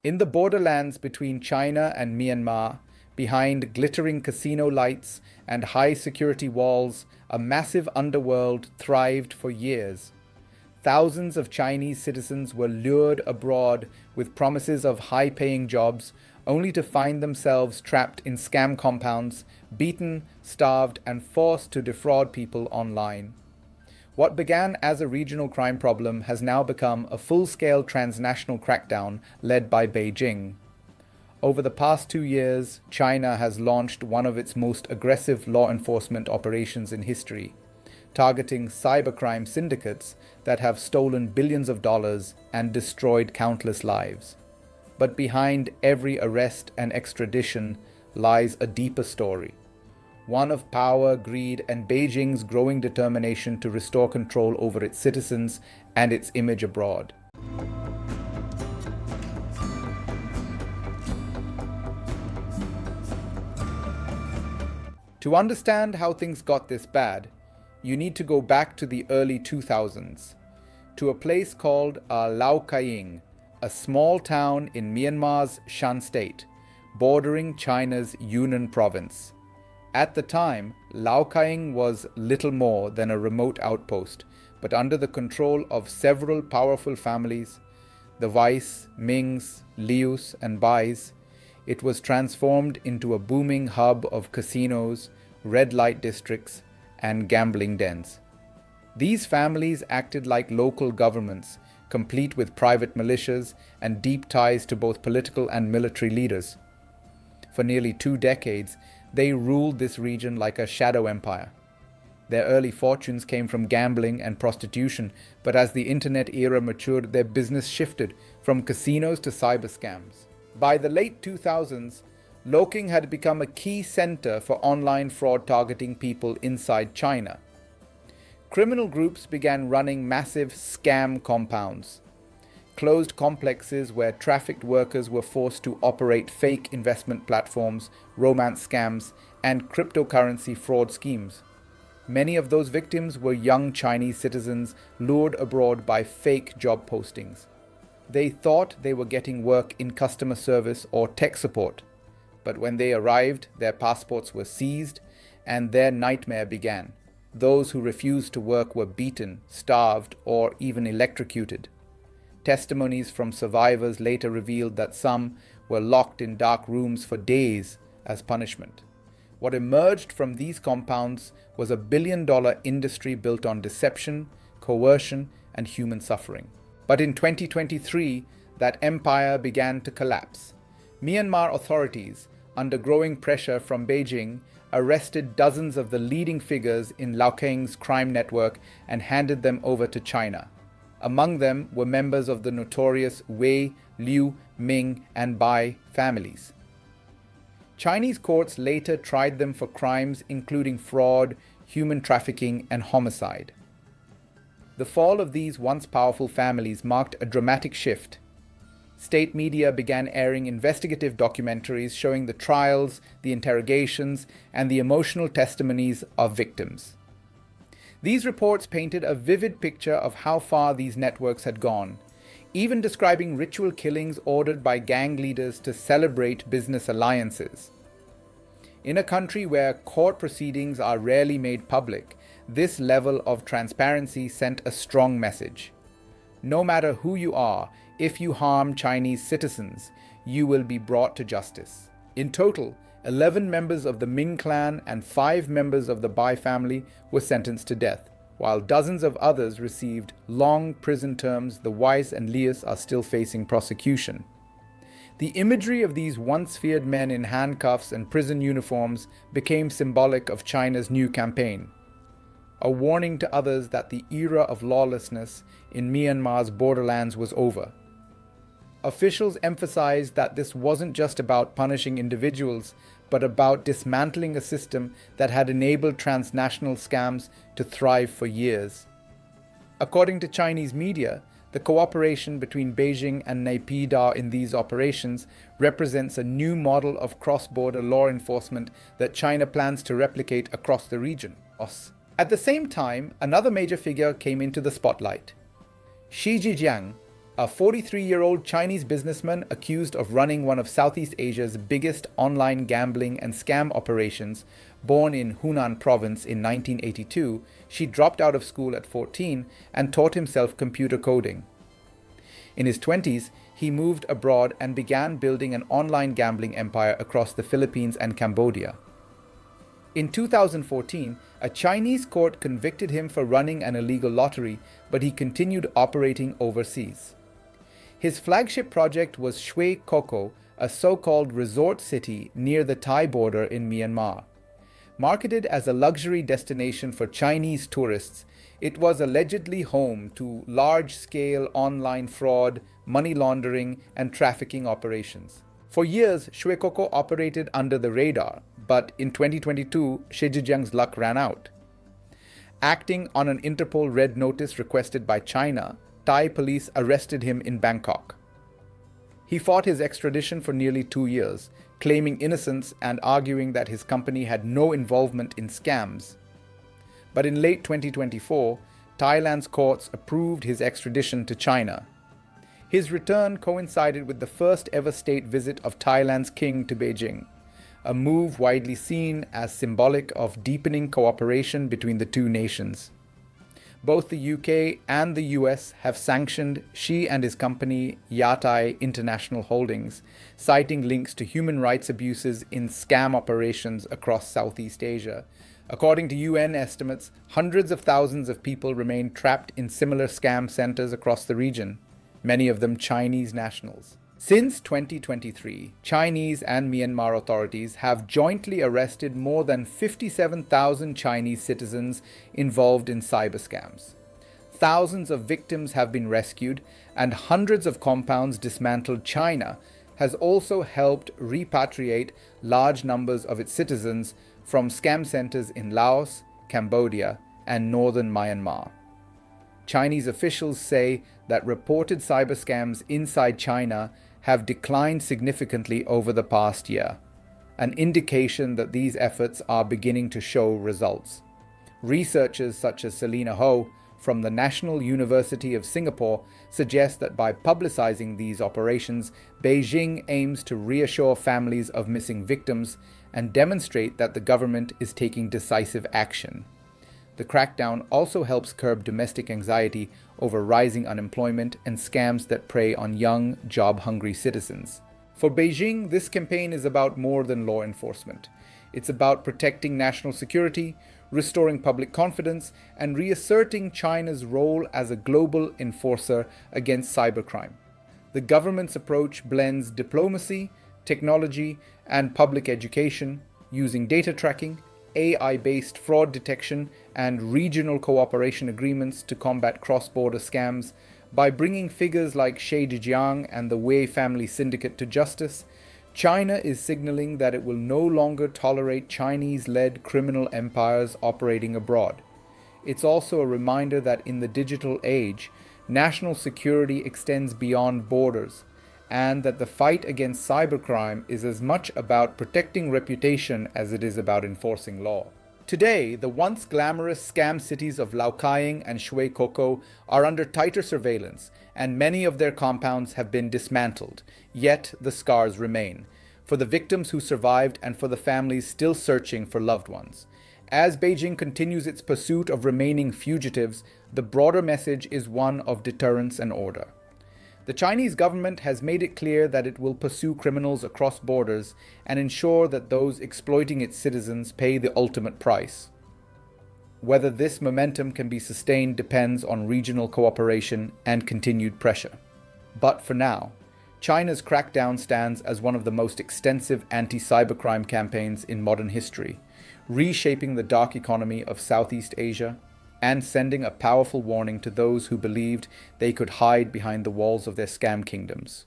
In the borderlands between China and Myanmar, behind glittering casino lights and high security walls, a massive underworld thrived for years. Thousands of Chinese citizens were lured abroad with promises of high-paying jobs, only to find themselves trapped in scam compounds, beaten, starved, and forced to defraud people online. What began as a regional crime problem has now become a full-scale transnational crackdown led by Beijing. Over the past 2 years, China has launched one of its most aggressive law enforcement operations in history, targeting cybercrime syndicates that have stolen billions of dollars and destroyed countless lives. But behind every arrest and extradition lies a deeper story, one of power, greed, and Beijing's growing determination to restore control over its citizens and its image abroad. To understand how things got this bad, you need to go back to the early 2000s, to a place called Laukkaing, a small town in Myanmar's Shan state, bordering China's Yunnan province. At the time, Laukkaing was little more than a remote outpost, but under the control of several powerful families, the Weiss, Mings, Lius, and Bais, it was transformed into a booming hub of casinos, red light districts, and gambling dens. These families acted like local governments, complete with private militias and deep ties to both political and military leaders. For nearly 2 decades, they ruled this region like a shadow empire. Their early fortunes came from gambling and prostitution, but as the internet era matured, their business shifted from casinos to cyber scams. By the late 2000s, Laukkaing had become a key center for online fraud targeting people inside China. Criminal groups began running massive scam compounds, closed complexes where trafficked workers were forced to operate fake investment platforms, romance scams, and cryptocurrency fraud schemes. Many of those victims were young Chinese citizens lured abroad by fake job postings. They thought they were getting work in customer service or tech support, but when they arrived, their passports were seized and their nightmare began. Those who refused to work were beaten, starved, or even electrocuted. Testimonies from survivors later revealed that some were locked in dark rooms for days as punishment. What emerged from these compounds was a billion-dollar industry built on deception, coercion, and human suffering. But in 2023, that empire began to collapse. Myanmar authorities, under growing pressure from Beijing, arrested dozens of the leading figures in Laukkaing's crime network and handed them over to China. Among them were members of the notorious Wei, Liu, Ming, and Bai families. Chinese courts later tried them for crimes including fraud, human trafficking, and homicide. The fall of these once powerful families marked a dramatic shift. State media began airing investigative documentaries showing the trials, the interrogations, and the emotional testimonies of victims. These reports painted a vivid picture of how far these networks had gone, even describing ritual killings ordered by gang leaders to celebrate business alliances. In a country where court proceedings are rarely made public, this level of transparency sent a strong message. No matter who you are, if you harm Chinese citizens, you will be brought to justice. In total, 11 members of the Ming clan and 5 members of the Bai family were sentenced to death, while dozens of others received long prison terms. The Weiss and Lius are still facing prosecution. The imagery of these once feared men in handcuffs and prison uniforms became symbolic of China's new campaign, a warning to others that the era of lawlessness in Myanmar's borderlands was over. Officials emphasized that this wasn't just about punishing individuals, but about dismantling a system that had enabled transnational scams to thrive for years. According to Chinese media, the cooperation between Beijing and Naypyidaw in these operations represents a new model of cross-border law enforcement that China plans to replicate across the region. At the same time, another major figure came into the spotlight. She Zhijiang, a 43-year-old Chinese businessman accused of running one of Southeast Asia's biggest online gambling and scam operations. Born in Hunan province in 1982, she dropped out of school at 14 and taught himself computer coding. In his 20s, he moved abroad and began building an online gambling empire across the Philippines and Cambodia. In 2014, a Chinese court convicted him for running an illegal lottery, but he continued operating overseas. His flagship project was Shwe Kokko, a so-called resort city near the Thai border in Myanmar. Marketed as a luxury destination for Chinese tourists, it was allegedly home to large-scale online fraud, money laundering, and trafficking operations. For years, Shwe Kokko operated under the radar, but in 2022, She Zhijiang's luck ran out. Acting on an Interpol red notice requested by China, Thai police arrested him in Bangkok. He fought his extradition for nearly 2 years, claiming innocence and arguing that his company had no involvement in scams. But in late 2024, Thailand's courts approved his extradition to China. His return coincided with the first ever state visit of Thailand's king to Beijing, a move widely seen as symbolic of deepening cooperation between the two nations. Both the UK and the US have sanctioned Xi and his company Yatai International Holdings, citing links to human rights abuses in scam operations across Southeast Asia. According to UN estimates, hundreds of thousands of people remain trapped in similar scam centers across the region, many of them Chinese nationals. Since 2023, Chinese and Myanmar authorities have jointly arrested more than 57,000 Chinese citizens involved in cyber scams. Thousands of victims have been rescued, and hundreds of compounds dismantled. China has also helped repatriate large numbers of its citizens from scam centers in Laos, Cambodia, and northern Myanmar. Chinese officials say that reported cyber scams inside China have declined significantly over the past year, an indication that these efforts are beginning to show results. Researchers such as Selena Ho from the National University of Singapore suggest that by publicizing these operations, Beijing aims to reassure families of missing victims and demonstrate that the government is taking decisive action. The crackdown also helps curb domestic anxiety over rising unemployment and scams that prey on young, job-hungry citizens. For Beijing, this campaign is about more than law enforcement. It's about protecting national security, restoring public confidence, and reasserting China's role as a global enforcer against cybercrime. The government's approach blends diplomacy, technology, and public education, using data tracking, AI-based fraud detection, and regional cooperation agreements to combat cross-border scams. By bringing figures like She Zhijiang and the Wei family syndicate to justice, China is signaling that it will no longer tolerate Chinese-led criminal empires operating abroad. It's also a reminder that in the digital age, national security extends beyond borders, and that the fight against cybercrime is as much about protecting reputation as it is about enforcing law. Today, the once glamorous scam cities of Laukkaing and Shwe Kokko are under tighter surveillance, and many of their compounds have been dismantled, yet the scars remain, for the victims who survived and for the families still searching for loved ones. As Beijing continues its pursuit of remaining fugitives, the broader message is one of deterrence and order. The Chinese government has made it clear that it will pursue criminals across borders and ensure that those exploiting its citizens pay the ultimate price. Whether this momentum can be sustained depends on regional cooperation and continued pressure. But for now, China's crackdown stands as one of the most extensive anti-cybercrime campaigns in modern history, reshaping the dark economy of Southeast Asia and sending a powerful warning to those who believed they could hide behind the walls of their scam kingdoms.